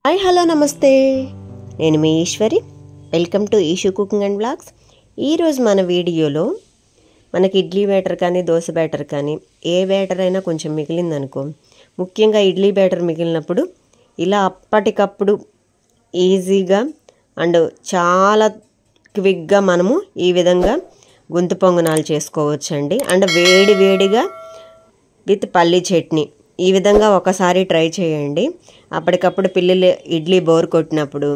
Hi hello నమస్తే, నేను మీ Eshwari. Welcome to Eshu cooking and blogs. ఈరోజు మన వీడియోలో మనకి ఇడ్లీ బ్యాటర్ కానీ దోశ బ్యాటర్ కానీ ఏ బ్యాటర్ అయినా కొంచెం మిగిలిందనుకో, ముఖ్యంగా ఇడ్లీ బ్యాటర్ మిగిలినప్పుడు ఇలా అప్పటికప్పుడు ఈజీగా అండ్ చాలా క్విక్గా మనము ఈ విధంగా గుంత పొంగనాలు చేసుకోవచ్చండి. అండ్ వేడి వేడిగా విత్ పల్లీ చట్నీ. ఈ విధంగా ఒకసారి ట్రై చేయండి. అప్పటికప్పుడు పిల్లలు ఇడ్లీ బోర్ కొట్టినప్పుడు,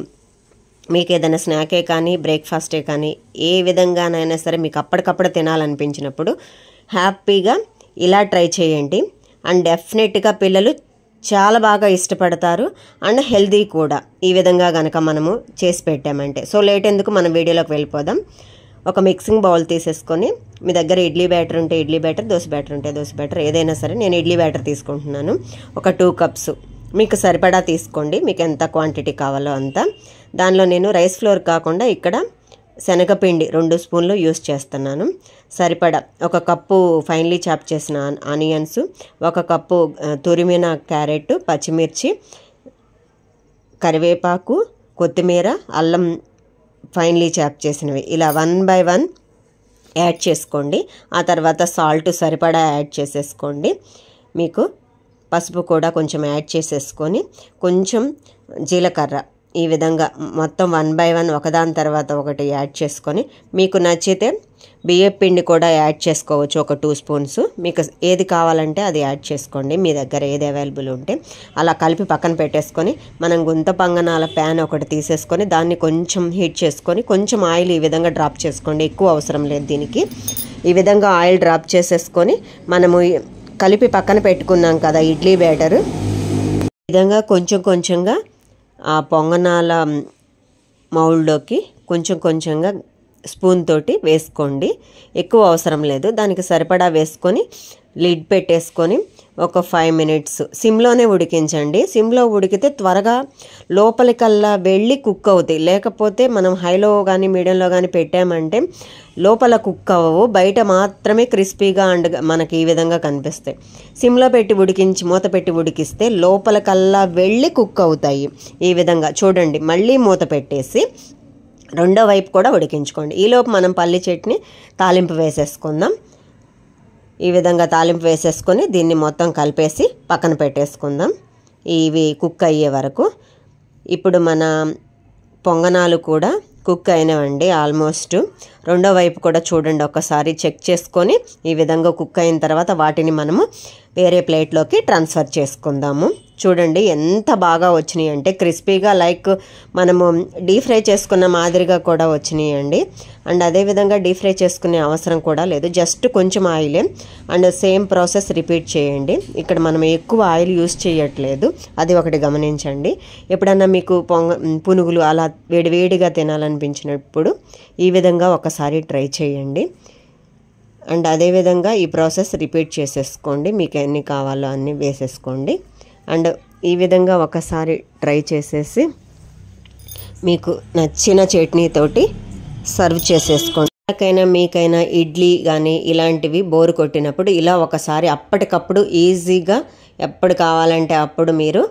మీకు ఏదైనా స్నాకే కానీ బ్రేక్ఫాస్టే కానీ ఏ విధంగానైనా సరే మీకు అప్పటికప్పుడు తినాలనిపించినప్పుడు హ్యాపీగా ఇలా ట్రై చేయండి. అండ్ డెఫినెట్గా పిల్లలు చాలా బాగా ఇష్టపడతారు అండ్ హెల్దీ కూడా ఈ విధంగా కనుక మనము చేసి పెట్టామంటే. సో లేట్ ఎందుకు, మనం వీడియోలోకి వెళ్ళిపోదాం. ఒక మిక్సింగ్ బౌల్ తీసేసుకొని, మీ దగ్గర ఇడ్లీ బ్యాటర్ ఉంటే ఇడ్లీ బ్యాటర్, దోశ బ్యాటర్ ఉంటే దోశ బ్యాటర్, ఏదైనా సరే నేను ఇడ్లీ బ్యాటర్ తీసుకుంటున్నాను. ఒక 2 కప్స్ మీకు సరిపడా తీసుకోండి, మీకు ఎంత క్వాంటిటీ కావాలో అంత. దానిలో నేను రైస్ ఫ్లోర్ కాకుండా ఇక్కడ శనగపిండి 2 స్పూన్లు యూస్ చేస్తున్నాను. సరిపడా 1 కప్పు ఫైన్లీ చాప్ చేసిన ఆనియన్స్, 1 కప్పు తురిమిన క్యారెట్, పచ్చిమిర్చి, కరివేపాకు, కొత్తిమీర, అల్లం ఫైన్లీ చాప్ చేసినవి ఇలా 1 by 1 యాడ్ చేసుకోండి. ఆ తర్వాత సాల్ట్ సరిపడా యాడ్ చేసేసుకోండి. మీకు పసుపు కూడా కొంచెం యాడ్ చేసేసుకొని, కొంచెం జీలకర్ర ఈ విధంగా మొత్తం 1 by 1 ఒకదాని తర్వాత ఒకటి యాడ్ చేసుకొని, మీకు నచ్చితే బియ్యపు పిండి కూడా యాడ్ చేసుకోవచ్చు, ఒక 2 స్పూన్స్. మీకు ఏది కావాలంటే అది యాడ్ చేసుకోండి, మీ దగ్గర ఏది అవైలబుల్ ఉంటే. అలా కలిపి పక్కన పెట్టేసుకొని, మనం గుంత పొంగనాల ప్యాన్ ఒకటి తీసేసుకొని దాన్ని కొంచెం హీట్ చేసుకొని, కొంచెం ఆయిల్ ఈ విధంగా డ్రాప్ చేసుకోండి, ఎక్కువ అవసరం లేదు దీనికి. ఈ విధంగా ఆయిల్ డ్రాప్ చేసేసుకొని, మనము కలిపి పక్కన పెట్టుకున్నాం కదా ఇడ్లీ బ్యాటరు, ఈ విధంగా కొంచెం కొంచెంగా ఆ పొంగనాల మౌల్డ్లోకి కొంచెం కొంచెంగా స్పూన్ తోటి వేసుకోండి, ఎక్కువ అవసరం లేదు. దానికి సరిపడా వేసుకొని లిడ్ పెట్టేసుకొని ఒక 5 minutes సిమ్లోనే ఉడికించండి. సిమ్లో ఉడికితే త్వరగా లోపలికల్లా వెళ్ళి కుక్ అవుతాయి. లేకపోతే మనం హైలో కానీ మీడియంలో కానీ పెట్టామంటే లోపల కుక్ అవ్వవు, బయట మాత్రమే క్రిస్పీగా అండ్ మనకి ఈ విధంగా కనిపిస్తాయి. సిమ్లో పెట్టి ఉడికించి మూత పెట్టి ఉడికిస్తే లోపలికల్లా వెళ్ళి కుక్ అవుతాయి. ఈ విధంగా చూడండి. మళ్ళీ మూత పెట్టేసి రెండో వైపు కూడా ఉడికించుకోండి. ఈలోపు మనం పల్లి చట్నీ తాలింపు వేసేసుకుందాం. ఈ విధంగా తాలింపు వేసేసుకొని దీన్ని మొత్తం కలిపేసి పక్కన పెట్టేసుకుందాం, ఇవి కుక్ అయ్యే వరకు. ఇప్పుడు మన పొంగనాలు కూడా కుక్ అయినవండి ఆల్మోస్ట్. రెండో వైపు కూడా చూడండి, ఒకసారి చెక్ చేసుకొని ఈ విధంగా కుక్ అయిన తర్వాత వాటిని మనము వేరే ప్లేట్లోకి ట్రాన్స్ఫర్ చేసుకుందాము. చూడండి ఎంత బాగా వచ్చినాయి అంటే క్రిస్పీగా, లైక్ మనము డీప్ ఫ్రై చేసుకున్న మాదిరిగా కూడా వచ్చినాయి అండి. అండ్ అదేవిధంగా డీప్ ఫ్రై చేసుకునే అవసరం కూడా లేదు, జస్ట్ కొంచెం ఆయిలే. అండ్ సేమ్ ప్రాసెస్ రిపీట్ చేయండి. ఇక్కడ మనం ఎక్కువ ఆయిల్ యూస్ చేయట్లేదు, అది ఒకటి గమనించండి. ఎప్పుడన్నా మీకు పునుగులు అలా వేడివేడిగా తినాలనిపించినప్పుడు ఈ విధంగా ఒకసారి ట్రై చేయండి. అండ్ అదేవిధంగా ఈ ప్రాసెస్ రిపీట్ చేసేసుకోండి, మీకు ఎన్ని కావాలో అన్నీ వేసేసుకోండి. అండ్ ఈ విధంగా ఒకసారి ట్రై చేసేసి మీకు నచ్చిన చట్నీతోటి సర్వ్ చేసేసుకోండి. నాకైనా మీకైనా ఇడ్లీ కానీ ఇలాంటివి బోరు కొట్టినప్పుడు ఇలా ఒకసారి అప్పటికప్పుడు ఈజీగా ఎప్పుడు కావాలంటే అప్పుడు మీరు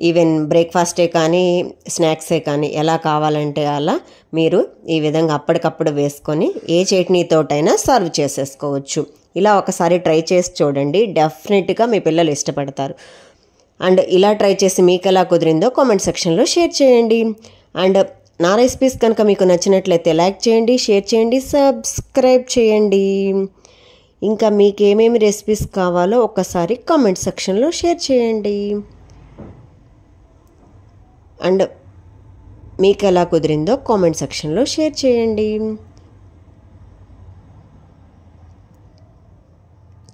ఈవెన్ బ్రేక్ఫాస్టే కానీ స్నాక్సే కానీ ఎలా కావాలంటే అలా మీరు ఈ విధంగా అప్పటికప్పుడు వేసుకొని ఏ చట్నీతోటైనా సర్వ్ చేసేసుకోవచ్చు. ఇలా ఒకసారి ట్రై చేసి చూడండి, డెఫినెట్గా మీ పిల్లలు ఇష్టపడతారు. అండ్ ఇలా ట్రై చేసి మీకు ఎలా కుదిరిందో కామెంట్ సెక్షన్లో షేర్ చేయండి. అండ్ నా రెసిపీస్ కనుక మీకు నచ్చినట్లయితే లైక్ చేయండి, షేర్ చేయండి, సబ్స్క్రైబ్ చేయండి. ఇంకా మీకు ఏమేమి రెసిపీస్ కావాలో ఒక్కసారి కామెంట్ సెక్షన్లో షేర్ చేయండి. అండ్ మీకు ఎలా కుదిరిందో కామెంట్ సెక్షన్లో షేర్ చేయండి.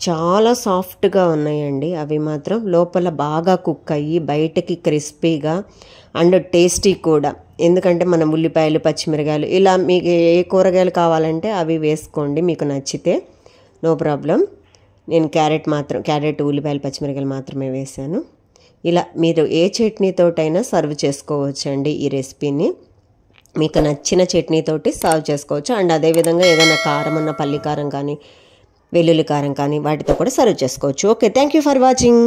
చాలా సాఫ్ట్గా ఉన్నాయండి అవి మాత్రం, లోపల బాగా కుక్ అయ్యి బయటకి క్రిస్పీగా అండ్ టేస్టీ కూడా. ఎందుకంటే మనం ఉల్లిపాయలు, పచ్చిమిరకాయలు ఇలా మీకు ఏ కూరగాయలు కావాలంటే అవి వేసుకోండి మీకు నచ్చితే, నో ప్రాబ్లం. నేను క్యారెట్, ఉల్లిపాయలు, పచ్చిమిరకాయలు మాత్రమే వేసాను. ఇలా మీరు ఏ చట్నీతోటైనా సర్వ్ చేసుకోవచ్చండి ఈ రెసిపీని, మీకు నచ్చిన చట్నీతోటి సర్వ్ చేసుకోవచ్చు. అండ్ అదేవిధంగా ఏదైనా కారం ఉన్న పల్లి కారం కానీ వెల్లుల్లి కారం కానీ వాటితో కూడా సర్వ్ చేసుకోవచ్చు. Okay, thank you for watching.